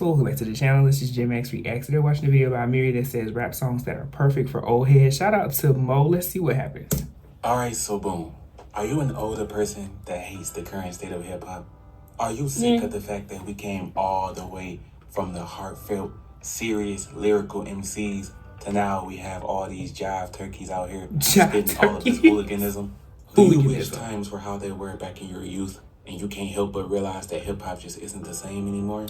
Maxwell. Welcome back to the channel. This is J Max Reacts. Today watching a video by Amiri that says rap songs that are perfect for old heads. Shout out to Mo. Let's see what happens. Alright, so boom. Are you an older person that hates the current state of hip-hop? Are you sick of the fact that we came all the way from the heartfelt, serious, lyrical MCs to now we have all these jive turkeys out here spitting all of this hooliganism? Do you wish times were how they were back in your youth and you can't help but realize that hip-hop just isn't the same anymore?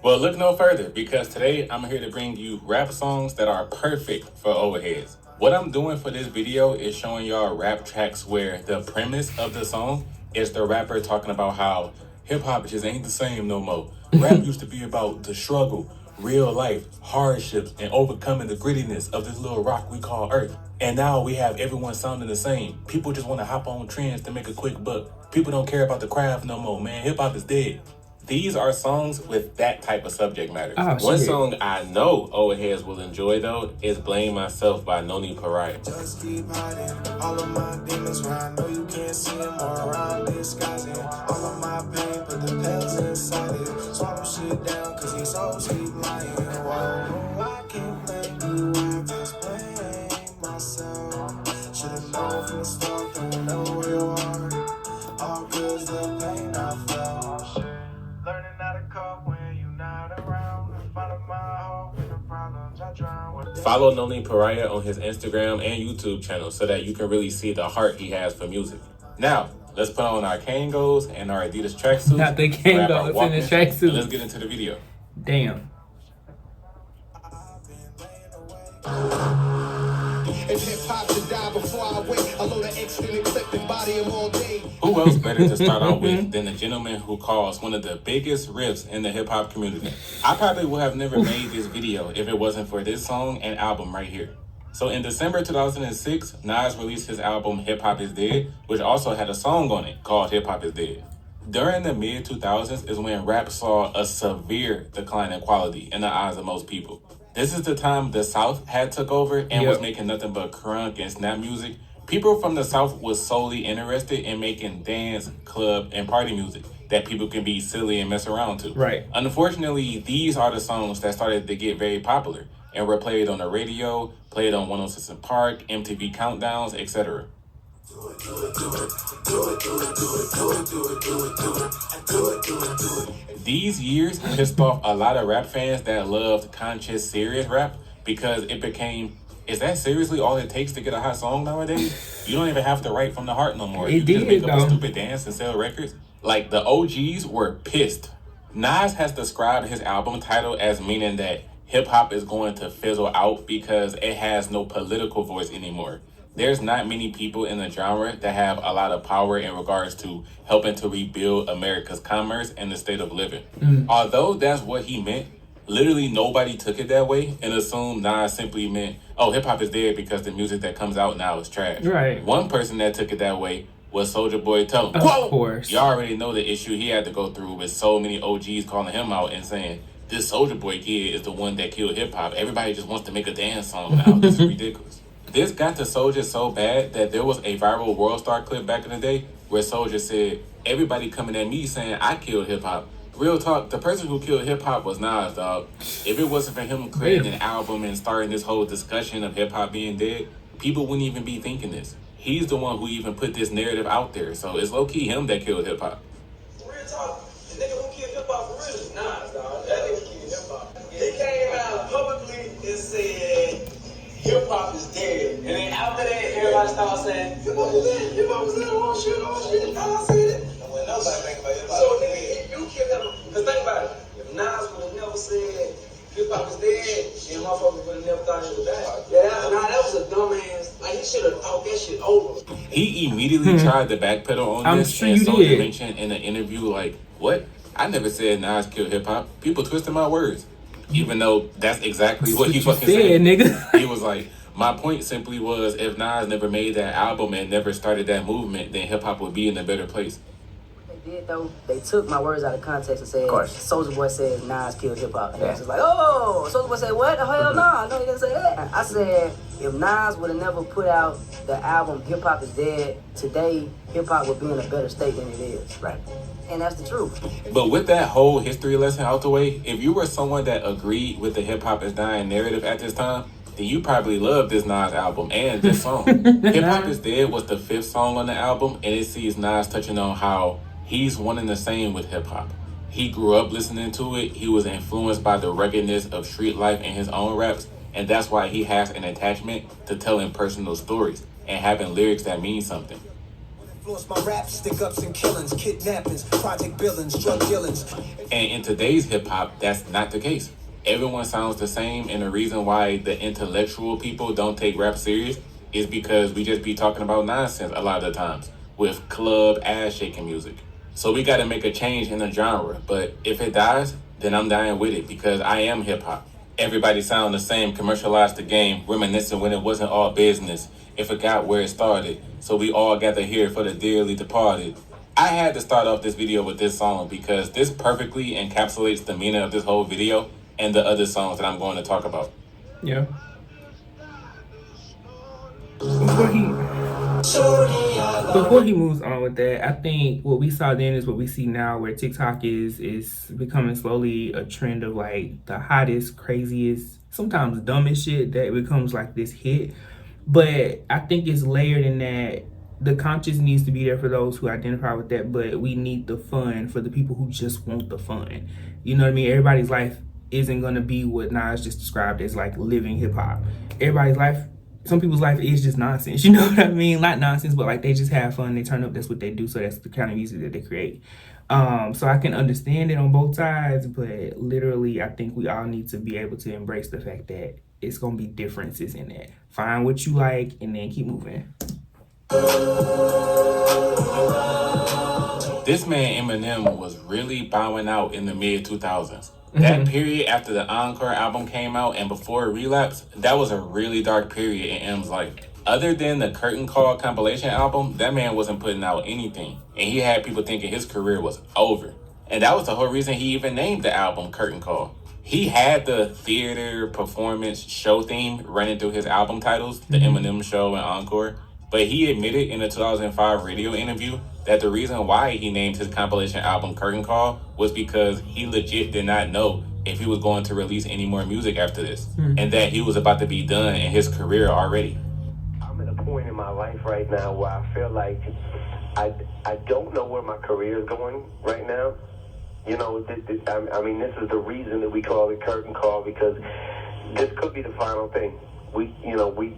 Well, look no further, because today I'm here to bring you rap songs that are perfect for old heads. What I'm doing for this video is showing y'all rap tracks where the premise of the song is the rapper talking about how hip-hop just ain't the same no more. Rap used to be about the struggle, real life, hardships, and overcoming the grittiness of this little rock we call Earth. And now we have everyone sounding the same. People just want to hop on trends to make a quick buck. People don't care about the craft no more, man. Hip-hop is dead. These are songs with that type of subject matter. One song I know old heads will enjoy, though, is Blame Myself by Noni Pariah. Just keep hiding all of my demons where I know you can't see them or around disguising all of my pain, put the pills inside it. Swallow shit down cause these souls keep lying. Whoa, I can't blame you, I just blame myself. Should've known from the start that I know where you are. All cause the pain I felt. Learning how to cope when you're not around. Finding my hope in the problems I drown. Follow Noni Pariah on his Instagram and YouTube channel so that you can really see the heart he has for music. Now, let's put on our Kangos and our Adidas tracksuits. Not the Kangos in the tracksuit. Let's get into the video. Damn. If hip-hop should die before I wait, I load an extended clip and body him all day. Who else better to start out with than the gentleman who caused one of the biggest riffs in the hip-hop community? I probably would have never made this video if it wasn't for this song and album right here. So in December 2006, Nas released his album Hip Hop Is Dead, which also had a song on it called Hip Hop Is Dead. During the mid-2000s is when rap saw a severe decline in quality in the eyes of most people. This is the time the South had took over and was making nothing but crunk and snap music. People from the South was solely interested in making dance, club, and party music that people can be silly and mess around to. Right. Unfortunately, these are the songs that started to get very popular and were played on the radio, played on 106 in Park, MTV Countdowns, etc. These years pissed off a lot of rap fans that loved conscious, serious rap because it became, is that seriously all it takes to get a hot song nowadays? You don't even have to write from the heart no more. You just make up a stupid dance and sell records. Like, the OGs were pissed. Nas has described his album title as meaning that hip-hop is going to fizzle out because it has no political voice anymore. There's not many people in the genre that have a lot of power in regards to helping to rebuild America's commerce and the state of living. Although that's what he meant, literally nobody took it that way and assumed Nas simply meant, oh, hip-hop is dead because the music that comes out now is trash. Right. One person that took it that way was Soulja Boy Tone. Of course. Y'all already know the issue he had to go through with so many OGs calling him out and saying, this Soulja Boy kid is the one that killed hip-hop. Everybody just wants to make a dance song now. This is ridiculous. This got to Soulja so bad that there was a viral World Star clip back in the day where Soulja said, everybody coming at me saying I killed hip-hop. Real talk, the person who killed hip-hop was Nas, dog. If it wasn't for him creating an album and starting this whole discussion of hip-hop being dead, people wouldn't even be thinking this. He's the one who even put this narrative out there, so it's low-key him that killed hip-hop. Real talk, the nigga who killed hip-hop for real is Nas, dog. That nigga killed hip-hop. He came out publicly and said, hip-hop is dead. And then after that, everybody started saying, hip-hop is dead, hip-hop is dead, all shit, I said it. When nobody think about hip-hop. So nigga, if you killed hip-hop, because think about it, if Nas would have never said hip-hop is dead, then motherfuckers would have never thought it was dead. Yeah, that was a dumbass, like he should have thought that shit over. He immediately tried to backpedal on this, and Soulja mentioned in an interview, like, what? I never said Nas killed hip-hop. People twisted my words. Even though that's exactly what he fucking said, nigga. He was like, my point simply was, if Nas never made that album and never started that movement, then hip-hop would be in a better place. They did, though. They took my words out of context and said, Soulja Boy said Nas killed hip-hop. And I was just like, oh, Soulja Boy said what? Oh, hell no, he didn't say that. I said, If Nas would have never put out the album Hip Hop Is Dead, today hip hop would be in a better state than it is. Right. And that's the truth. But with that whole history lesson out the way, if you were someone that agreed with the hip hop is dying narrative at this time, then you probably loved this Nas album and this song. Hip Hop Is Dead was the 5th song on the album, and it sees Nas touching on how he's one and the same with hip hop. He grew up listening to it. He was influenced by the ruggedness of street life in his own raps, and that's why he has an attachment to telling personal stories and having lyrics that mean something. Influence my raps, stick-ups and killings, kidnappings, project billings, drug dealings. And in today's hip-hop, that's not the case. Everyone sounds the same, and the reason why the intellectual people don't take rap serious is because we just be talking about nonsense a lot of the times with club ass-shaking music. So we gotta make a change in the genre, but if it dies, then I'm dying with it because I am hip-hop. Everybody sound the same, commercialized the game, reminiscing when it wasn't all business. It forgot where it started, so we all gather here for the dearly departed. I had to start off this video with this song because this perfectly encapsulates the meaning of this whole video and the other songs that I'm going to talk about. Yeah. Before he moves on with that, I think what we saw then is what we see now, where TikTok is becoming slowly a trend of like the hottest, craziest, sometimes dumbest shit that becomes like this hit. But I think it's layered in that the conscience needs to be there for those who identify with that, but we need the fun for the people who just want the fun. You know what I mean? Everybody's life isn't going to be what Nas just described as like living hip hop. Everybody's life, some people's life is just nonsense. You know what I mean? Not nonsense, but like they just have fun. They turn up. That's what they do. So that's the kind of music that they create. So I can understand it on both sides, but literally I think we all need to be able to embrace the fact that it's going to be differences in that. Find what you like and then keep moving. This man Eminem was really bowing out in the mid-2000s. That period after the Encore album came out and before Relapse, that was a really dark period in M's life. Other than the Curtain Call compilation album, that man wasn't putting out anything. And he had people thinking his career was over. And that was the whole reason he even named the album Curtain Call. He had the theater performance show theme running through his album titles, the Eminem Show and Encore. But he admitted in a 2005 radio interview that the reason why he named his compilation album Curtain Call was because he legit did not know if he was going to release any more music after this. And that he was about to be done in his career already. I'm at a point in my life right now where I feel like I don't know where my career is going right now. You know, I mean, this is the reason that we call it Curtain Call, because this could be the final thing. We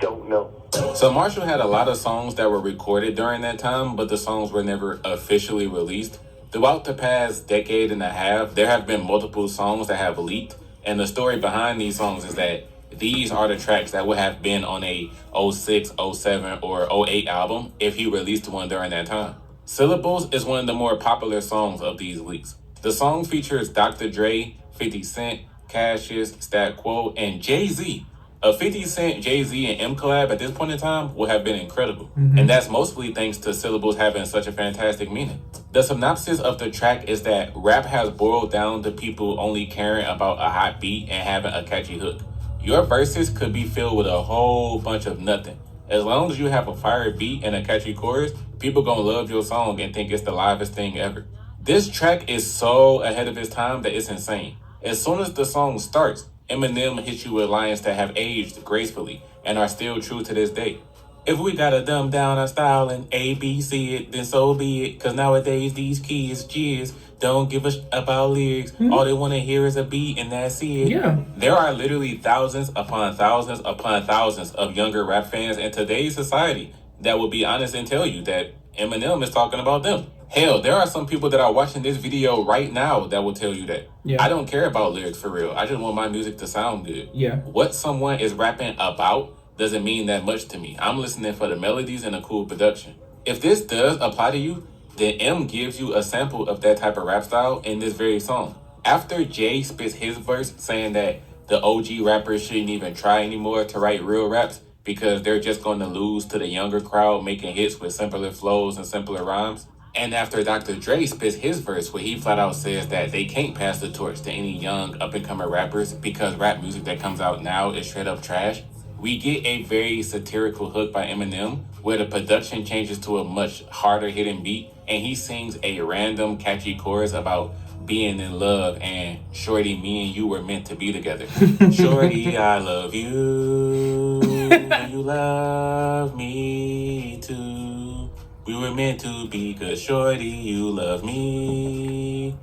don't know. So Marshall had a lot of songs that were recorded during that time, but the songs were never officially released. Throughout the past decade and a half, there have been multiple songs that have leaked, and the story behind these songs is that these are the tracks that would have been on a 06, 07, or 08 album if he released one during that time. Syllables is one of the more popular songs of these leaks. The song features Dr. Dre, 50 Cent, Cassius, Stat Quo, and Jay-Z. A 50 Cent, Jay-Z, and M collab at this point in time would have been incredible. And that's mostly thanks to Syllables having such a fantastic meaning. The synopsis of the track is that rap has boiled down to people only caring about a hot beat and having a catchy hook. Your verses could be filled with a whole bunch of nothing. As long as you have a fire beat and a catchy chorus, people gonna love your song and think it's the livest thing ever. This track is so ahead of its time that it's insane. As soon as the song starts, Eminem hits you with lines that have aged gracefully and are still true to this day. If we gotta dumb down our style and ABC it, then so be it. Cause nowadays these kids jizz don't give a about lyrics. All they wanna hear is a beat and that's it. Yeah. There are literally thousands upon thousands upon thousands of younger rap fans in today's society that will be honest and tell you that Eminem is talking about them. Hell, there are some people that are watching this video right now that will tell you that. Yeah. I don't care about lyrics for real. I just want my music to sound good. Yeah. What someone is rapping about doesn't mean that much to me. I'm listening for the melodies and a cool production. If this does apply to you, then M gives you a sample of that type of rap style in this very song. After Jay spits his verse saying that the OG rappers shouldn't even try anymore to write real raps because they're just going to lose to the younger crowd making hits with simpler flows and simpler rhymes. And after Dr. Dre spits his verse where he flat out says that they can't pass the torch to any young up-and-coming rappers because rap music that comes out now is straight up trash, We get a very satirical hook by Eminem where the production changes to a much harder hitting beat and he sings a random catchy chorus about being in love and shorty, me and you were meant to be together. Shorty, I love you. You love me too. We were meant to be, 'cause shorty, you love me.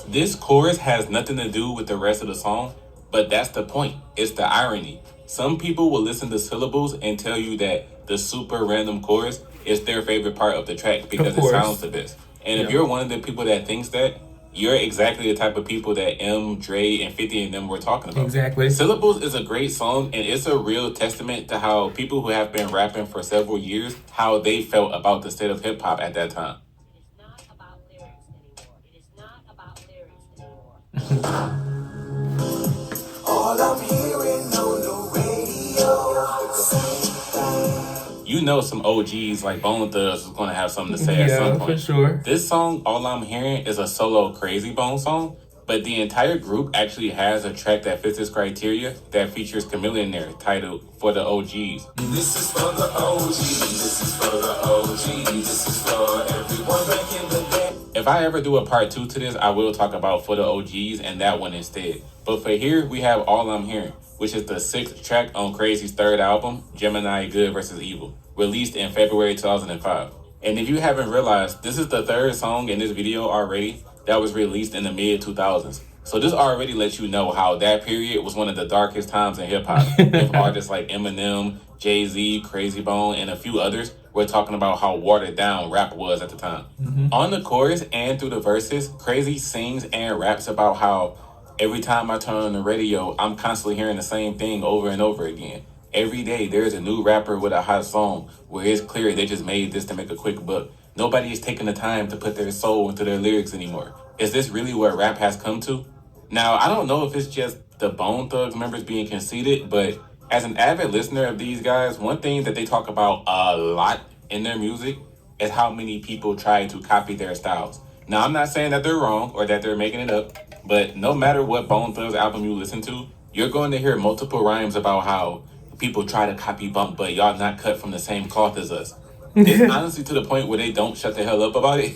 This chorus has nothing to do with the rest of the song, but that's the point. It's the irony. Some people will listen to syllables and tell you that the super random chorus is their favorite part of the track because it sounds the best. And if you're one of the people that thinks that, you're exactly the type of people that M, Dre, and 50 and them were talking about. Exactly. Syllables is a great song, and it's a real testament to how people who have been rapping for several years, how they felt about the state of hip-hop at that time. All I'm hearing on the radio. You know some OGs like Bone Thugs is going to have something to say at some point. For sure. This song, All I'm Hearing, is a solo Crazy Bone song, but the entire group actually has a track that fits this criteria that features Chameleon there, titled For the OGs. This is for the OGs, this is for the OGs, this is for everyone back in the day. If I ever do a part 2 to this, I will talk about For the OGs and that one instead. But for here, we have All I'm Hearing, which is the 6th track on Crazy's 3rd album, Gemini Good vs. Evil, released in February 2005. And if you haven't realized, this is the 3rd song in this video already that was released in the mid-2000s. So this already lets you know how that period was one of the darkest times in hip-hop. With artists like Eminem, Jay-Z, Crazy Bone, and a few others were talking about how watered down rap was at the time. On the chorus and through the verses, Crazy sings and raps about how every time I turn on the radio, I'm constantly hearing the same thing over and over again. Every day, there's a new rapper with a hot song where it's clear they just made this to make a quick buck. Nobody is taking the time to put their soul into their lyrics anymore. Is this really where rap has come to? Now, I don't know if it's just the Bone Thugs members being conceited, but as an avid listener of these guys, one thing that they talk about a lot in their music is how many people try to copy their styles. Now, I'm not saying that they're wrong or that they're making it up, but no matter what Bone Thugs album you listen to, you're going to hear multiple rhymes about how people try to copy Bump, but y'all not cut from the same cloth as us. It's honestly to the point where they don't shut the hell up about it.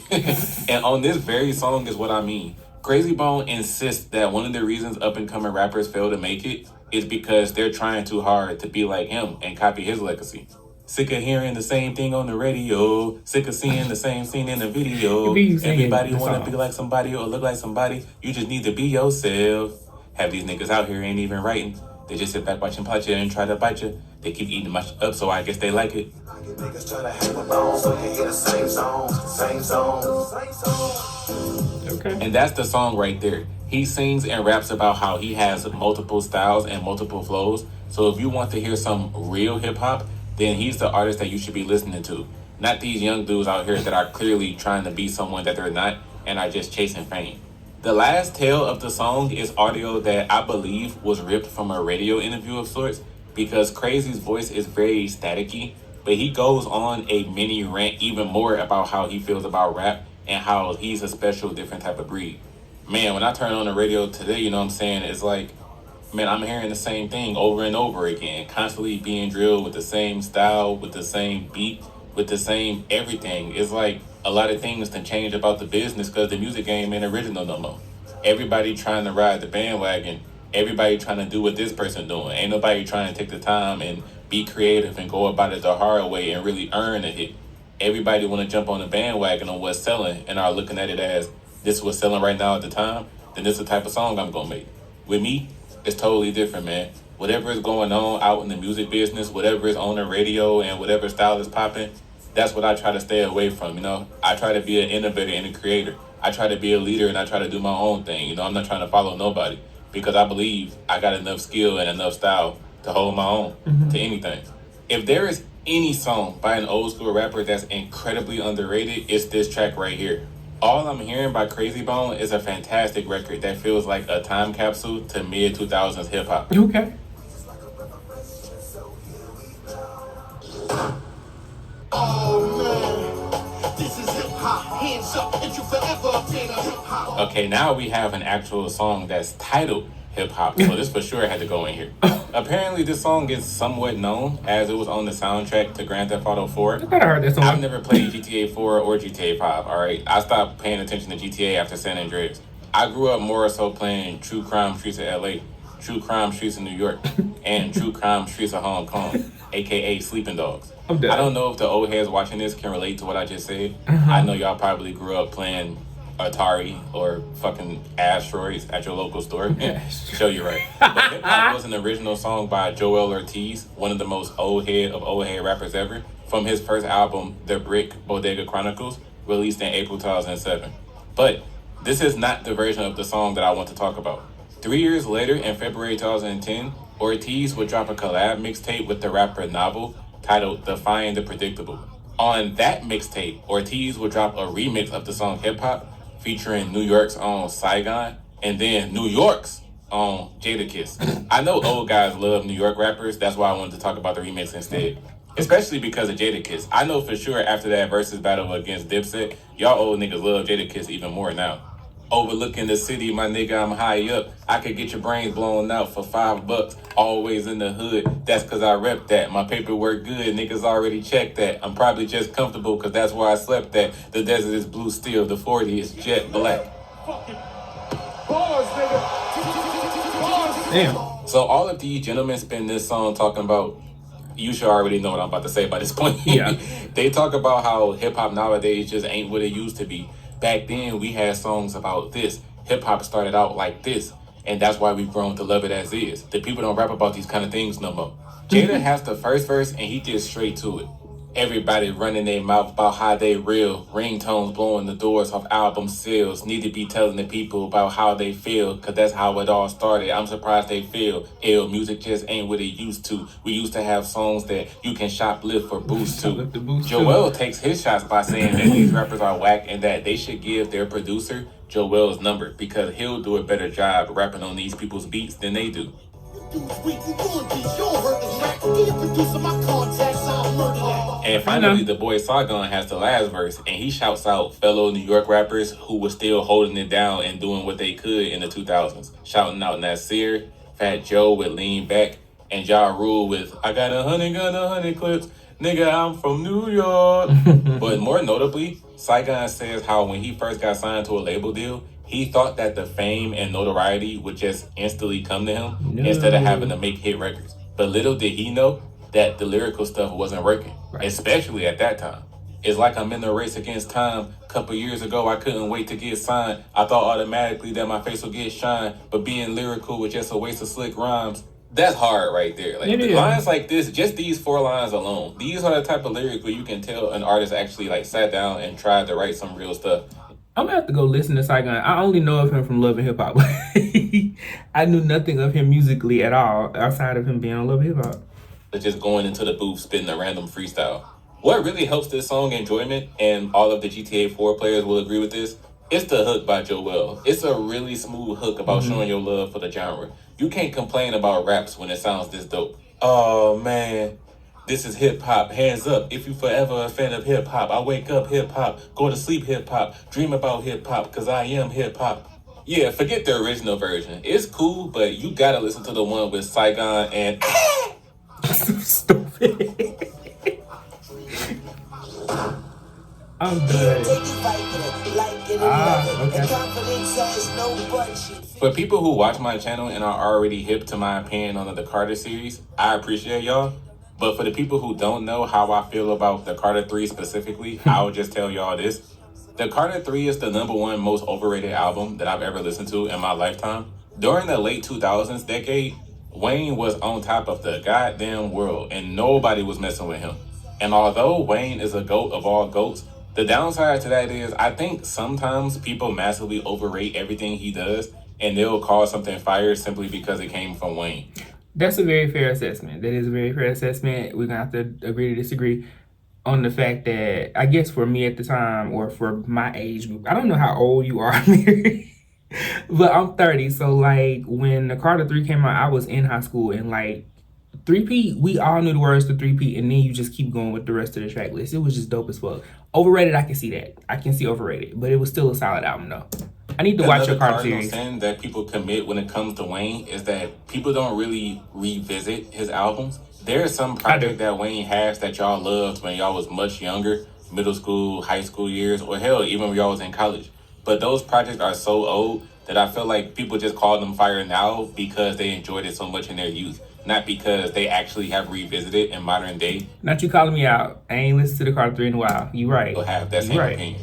And on this very song is what I mean. Crazy Bone insists that one of the reasons up-and-coming rappers fail to make it is because they're trying too hard to be like him and copy his legacy. Sick of hearing the same thing on the radio. Sick of seeing the same scene in the video. Everybody want to be like somebody or look like somebody. You just need to be yourself. Have these niggas out here ain't even writing. They just sit back watching Pacha and try to bite you. They keep eating my shit up, so I guess they like it. Niggas try to hang with bones, so you hear the same song, same song, same song. Okay. And that's the song right there. He sings and raps about how he has multiple styles and multiple flows. So if you want to hear some real hip hop, then he's the artist that you should be listening to. Not these young dudes out here that are clearly trying to be someone that they're not and are just chasing fame. The last tail of the song is audio that I believe was ripped from a radio interview of sorts because Crazy's voice is very staticky, but he goes on a mini rant even more about how he feels about rap and how he's a special different type of breed. Man, when I turn on the radio today, you know what I'm saying, it's like, man, I'm hearing the same thing over and over again, constantly being drilled with the same style, with the same beat, with the same everything. It's like a lot of things can change about the business because the music game ain't original no more. Everybody trying to ride the bandwagon. Everybody trying to do what this person doing. Ain't nobody trying to take the time and be creative and go about it the hard way and really earn a hit. Everybody want to jump on the bandwagon on what's selling and are looking at it as this is what's selling right now at the time, then this is the type of song I'm going to make. With me, it's totally different, man. Whatever is going on out in the music business, whatever is on the radio and whatever style is popping, that's what I try to stay away from, you know. I try to be an innovator and a creator. I try to be a leader and I try to do my own thing. You know, I'm not trying to follow nobody because I believe I got enough skill and enough style to hold my own to anything. If there is any song by an old school rapper that's incredibly underrated, it's this track right here. All I'm Hearing by Crazy Bone is a fantastic record that feels like a time capsule to mid-2000s hip-hop. Okay. Oh man, this is hip hop, hands Okay, now we have an actual song that's titled Hip Hop, so this for sure had to go in here. Apparently, this song is somewhat known as it was on the soundtrack to Grand Theft Auto 4. I thought I heard that song. I've never played GTA 4 or GTA 5, alright? I stopped paying attention to GTA after San Andreas. I grew up more so playing True Crime Streets of LA, True Crime Streets of New York, and True Crime Streets of Hong Kong, aka Sleeping Dogs. I don't know if the old heads watching this can relate to what I just said. I know y'all probably grew up playing Atari or fucking Asteroids at your local store. Show you right. But Hip Hop was an original song by Joel Ortiz, one of the most old head rappers ever, from his first album, The Brick Bodega Chronicles, released in April 2007. But this is not the version of the song that I want to talk about. 3 years later, in February 2010, Ortiz would drop a collab mixtape with the rapper Novel titled Defying the Predictable. On that mixtape, Ortiz would drop a remix of the song Hip Hop featuring New York's own Saigon and then New York's own Jadakiss. I know old guys love New York rappers, that's why I wanted to talk about the remix instead. Especially because of Jadakiss. I know for sure after that versus battle against Dipset, y'all old niggas love Jadakiss even more now. Overlooking the city, my nigga, I'm high up. I could get your brains blown out for $5. Always in the hood, that's cause I rep that. My paperwork good, niggas already checked that. I'm probably just comfortable cause that's where I slept at. The desert is blue steel, the 40 is jet black. Damn. So all of these gentlemen spend this song talking about, you should already know what I'm about to say by this point. Yeah. They talk about how hip-hop nowadays just ain't what it used to be. Back then, we had songs about this. Hip-hop started out like this, and that's why we've grown to love it as is. The people don't rap about these kind of things no more. Jada has the first verse, and he gets straight to it. Everybody running their mouth about how they real. Ringtones blowing the doors off album sales. Need to be telling the people about how they feel, cause that's how it all started. I'm surprised they feel ill. Music just ain't what it used to. We used to have songs that you can shoplift or boost to. Joel takes his shots by saying that these rappers are whack and that they should give their producer Joel's number because he'll do a better job rapping on these people's beats than they do. And finally, the boy Saigon has the last verse, and he shouts out fellow New York rappers who were still holding it down and doing what they could in the 2000s. Shouting out Nasir, Fat Joe with Lean Back, and Ja Rule with I got 100 clips. Nigga, I'm from New York. But more notably, Saigon says how when he first got signed to a label deal, he thought that the fame and notoriety would just instantly come to him instead of having to make hit records. But little did he know that the lyrical stuff wasn't working, especially at that time. It's like I'm in the race against time. A couple years ago, I couldn't wait to get signed. I thought automatically that my face would get shine, but being lyrical was just a waste of slick rhymes. That's hard right there. Like the lines like this, just these 4 lines alone, these are the type of lyrics where you can tell an artist actually like sat down and tried to write some real stuff. I'm gonna have to go listen to Saigon. I only know of him from Love and Hip Hop. I knew nothing of him musically at all outside of him being on Love and Hip Hop. Just going into the booth spitting a random freestyle. What really helps this song enjoyment, and all of the GTA 4 players will agree with this, it's the hook by Joel. It's a really smooth hook about showing your love for the genre. You can't complain about raps when it sounds this dope. Oh man, this is hip hop. Hands up if you forever a fan of hip hop. I wake up hip hop, go to sleep hip hop, dream about hip hop, cause I am hip hop. Yeah, forget the original version. It's cool, but you gotta listen to the one with Saigon and Stupid. I'm done. Okay. For people who watch my channel and are already hip to my opinion on the Carter series, I appreciate y'all. But for the people who don't know how I feel about the Carter 3 specifically, I'll just tell y'all this. The Carter 3 is the #1 most overrated album that I've ever listened to in my lifetime. During the late 2000s decade, Wayne was on top of the goddamn world and nobody was messing with him. And although Wayne is a GOAT of all GOATs, the downside to that is I think sometimes people massively overrate everything he does and they'll call something fire simply because it came from Wayne. That's a very fair assessment. That is a very fair assessment. We're going to have to agree to disagree on the fact that, I guess for me at the time, or for my age group, I don't know how old you are, Amiri, but I'm 30. So, like, when the Carter 3 came out, I was in high school, and, like, 3P, we all knew the words to 3P, and then you just keep going with the rest of the track list. It was just dope as fuck. Overrated, I can see that. I can see overrated, but it was still a solid album though. I need to watch your Carter series. Sin that people commit when it comes to Wayne is that people don't really revisit his albums. There is some project that Wayne has that y'all loved when y'all was much younger, middle school, high school years, or hell, even when y'all was in college. But those projects are so old that I feel like people just call them fire now because they enjoyed it so much in their youth, not because they actually have revisited in modern day. Not you calling me out. I ain't listened to the Carter 3 in a while. You right. Will have that same opinion.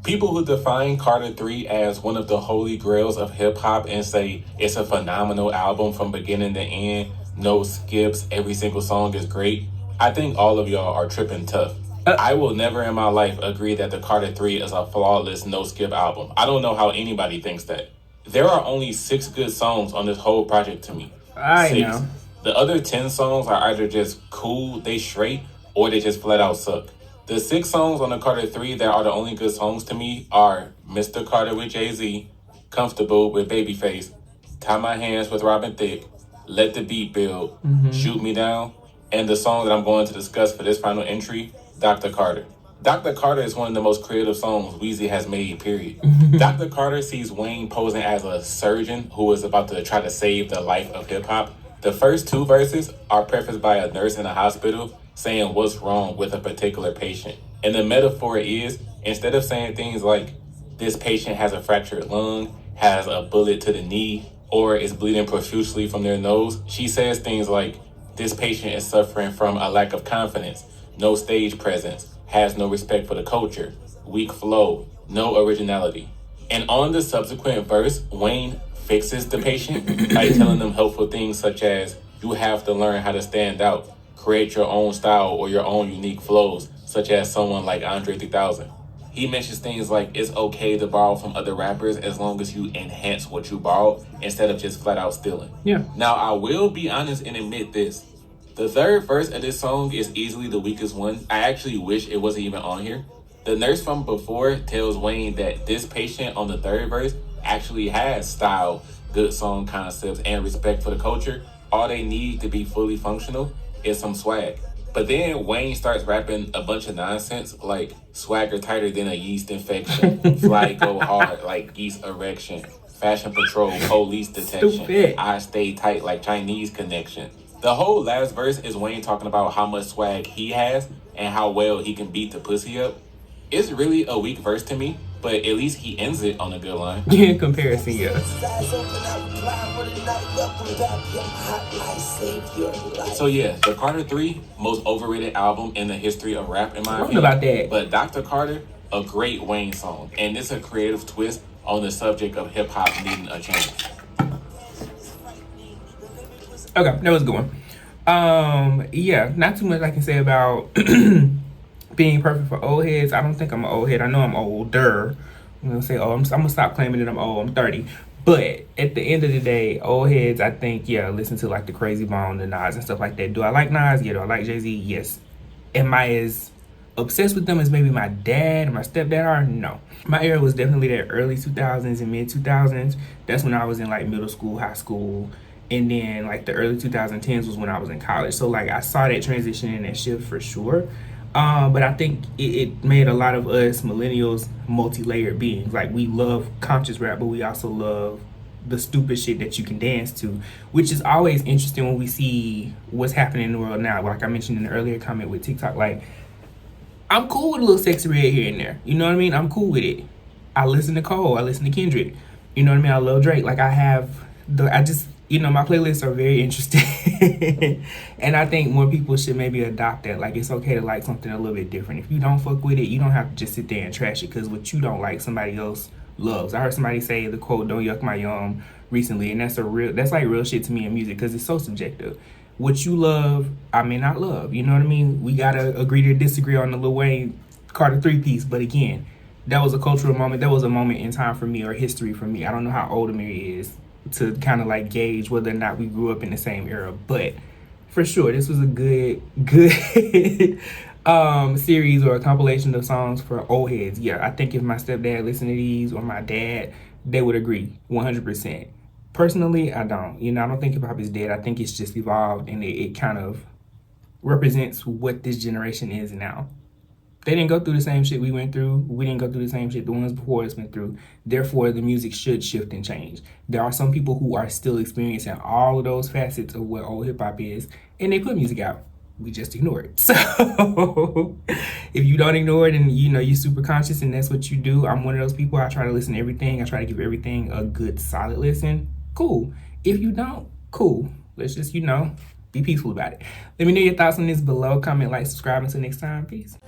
People who define Carter 3 as one of the holy grails of hip-hop and say it's a phenomenal album from beginning to end, no skips, every single song is great, I think all of y'all are tripping tough. I will never in my life agree that the Carter 3 is a flawless no-skip album. I don't know how anybody thinks that. There are only 6 good songs on this whole project to me. I know. The other 10 songs are either just cool, they straight, or they just flat out suck. The 6 songs on the Carter 3 that are the only good songs to me are Mr. Carter with Jay-Z, Comfortable with Babyface, Tie My Hands with Robin Thicke, Let the Beat Build, Shoot Me Down, and the song that I'm going to discuss for this final entry, Dr. Carter. Dr. Carter is one of the most creative songs Weezy has made, period. Dr. Carter sees Wayne posing as a surgeon who is about to try to save the life of hip-hop. The first 2 verses are prefaced by a nurse in a hospital saying what's wrong with a particular patient. And the metaphor is, instead of saying things like, this patient has a fractured lung, has a bullet to the knee, or is bleeding profusely from their nose, she says things like, this patient is suffering from a lack of confidence, no stage presence, has no respect for the culture, weak flow, no originality. And on the subsequent verse, Wayne fixes the patient by telling them helpful things such as, you have to learn how to stand out, create your own style or your own unique flows, such as someone like Andre 3000. He mentions things like it's okay to borrow from other rappers as long as you enhance what you borrow instead of just flat out stealing. Yeah. Now, I will be honest and admit this. The third verse of this song is easily the weakest one. I actually wish it wasn't even on here. The nurse from before tells Wayne that this patient on the third verse actually has style, good song concepts, and respect for the culture. All they need to be fully functional is some swag. But then Wayne starts rapping a bunch of nonsense like swagger tighter than a yeast infection, fly go hard like yeast erection, fashion patrol, police detection, Stupid. I stay tight like Chinese connection. The whole last verse is Wayne talking about how much swag he has and how well he can beat the pussy up. It's really a weak verse to me, but at least he ends it on a good line. In comparison, yeah. So yeah, the Carter 3, most overrated album in the history of rap in my opinion. About that. But Dr. Carter, a great Wayne song. And it's a creative twist on the subject of hip-hop needing a change. Okay, that was a good one. Yeah, not too much I can say about being perfect for old heads. I don't think I'm an old head. I know I'm older. I'm gonna say, I'm gonna stop claiming that I'm old. I'm 30. But at the end of the day, old heads, I think, yeah, listen to like the Crazy Bone, the Nas and stuff like that. Do I like Nas? Yeah. Do I like Jay-Z? Yes. Am I as obsessed with them as maybe my dad and my stepdad are? No. My era was definitely that early 2000s and mid 2000s. That's when I was in like middle school, high school. And then like the early 2010s was when I was in college. So like I saw that transition and that shift for sure. But I think it made a lot of us millennials multi-layered beings. Like we love conscious rap, but we also love the stupid shit that you can dance to, which is always interesting when we see what's happening in the world now. Like I mentioned in the earlier comment with TikTok, like I'm cool with a little sexy red here and there. You know what I mean? I'm cool with it. I listen to Cole. I listen to Kendrick. You know what I mean? I love Drake. Like my playlists are very interesting. And I think more people should maybe adopt that. Like, it's okay to like something a little bit different. If you don't fuck with it, you don't have to just sit there and trash it, because what you don't like, somebody else loves. I heard somebody say the quote, "Don't yuck my yum," recently, and that's like real shit to me in music, because it's so subjective. What you love, I may not love. You know what I mean? We gotta agree to disagree on the Lil Wayne Carter 3 piece, but again, that was a cultural moment. That was a moment in time for me, or history for me. I don't know how old Amiri is to kind of like gauge whether or not we grew up in the same era, but for sure this was a good series or a compilation of songs for old heads. Yeah, I think if my stepdad listened to these, or my dad, they would agree 100%. Personally, I don't. You know, I don't think hip hop is dead. I think it's just evolved, and it kind of represents what this generation is now. They didn't go through the same shit we went through. We didn't go through the same shit the ones before us went through. Therefore, the music should shift and change. There are some people who are still experiencing all of those facets of what old hip hop is, and they put music out. We just ignore it. So if you don't ignore it and you know you're super conscious and that's what you do, I'm one of those people. I try to listen to everything. I try to give everything a good solid listen. Cool. If you don't, cool. Let's just, you know, be peaceful about it. Let me know your thoughts on this below. Comment, like, subscribe. Until next time. Peace.